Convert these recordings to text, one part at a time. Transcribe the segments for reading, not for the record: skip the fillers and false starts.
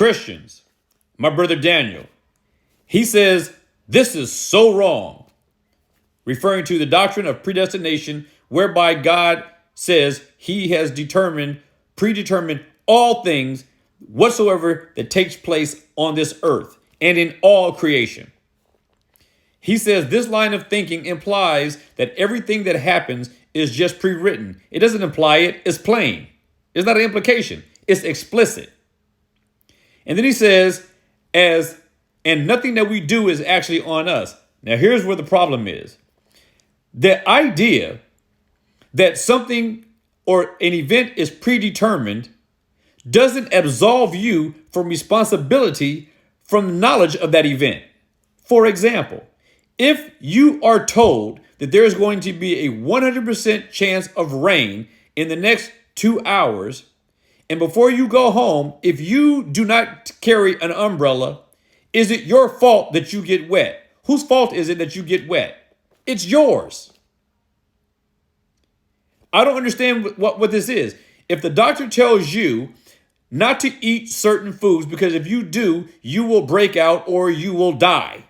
Christians, my brother Daniel, he says this is so wrong, referring to the doctrine of predestination, whereby God says he has predetermined all things whatsoever that takes place on this earth and in all creation. He says this line of thinking implies that everything that happens is just pre-written. It doesn't imply it, it's plain. It's not an implication, it's explicit. And then he says, and nothing that we do is actually on us. Now, here's where the problem is. The idea that something or an event is predetermined doesn't absolve you from responsibility from the knowledge of that event. For example, if you are told that there is going to be a 100% chance of rain in the next 2 hours, and before you go home, if you do not carry an umbrella, is it your fault that you get wet? Whose fault is it that you get wet? It's yours. I don't understand what this is. If the doctor tells you not to eat certain foods because if you do, you will break out or you will die.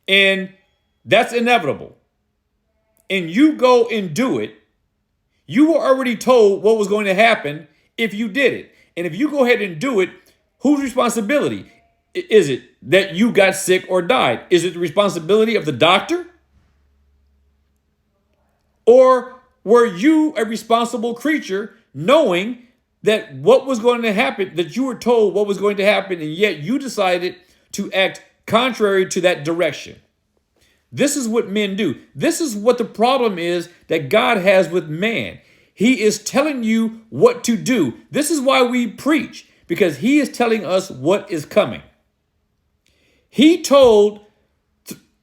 And that's inevitable. And you go and do it, you were already told what was going to happen if you did it. And if you go ahead and do it, whose responsibility? Is it that you got sick or died? Is it the responsibility of the doctor? Or were you a responsible creature knowing that what was going to happen, that you were told what was going to happen, and yet you decided to act contrary to that direction? This is what men do. This is what the problem is that God has with man. He is telling you what to do. This is why we preach, because he is telling us what is coming. He told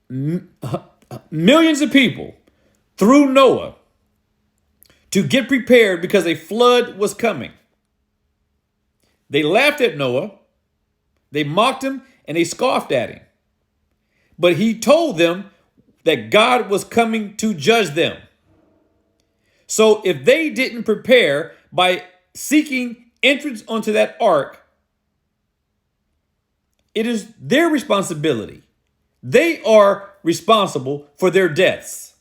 millions of people through Noah to get prepared because a flood was coming. They laughed at Noah, they mocked him, and they scoffed at him. But he told them that God was coming to judge them. So if they didn't prepare by seeking entrance onto that ark, it is their responsibility. They are responsible for their deaths.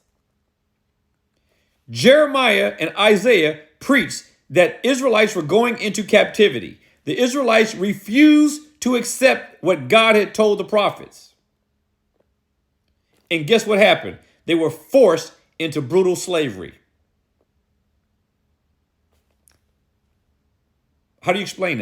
Jeremiah and Isaiah preached that Israelites were going into captivity. The Israelites refused to accept what God had told the prophets. And guess what happened? They were forced into brutal slavery. How do you explain that?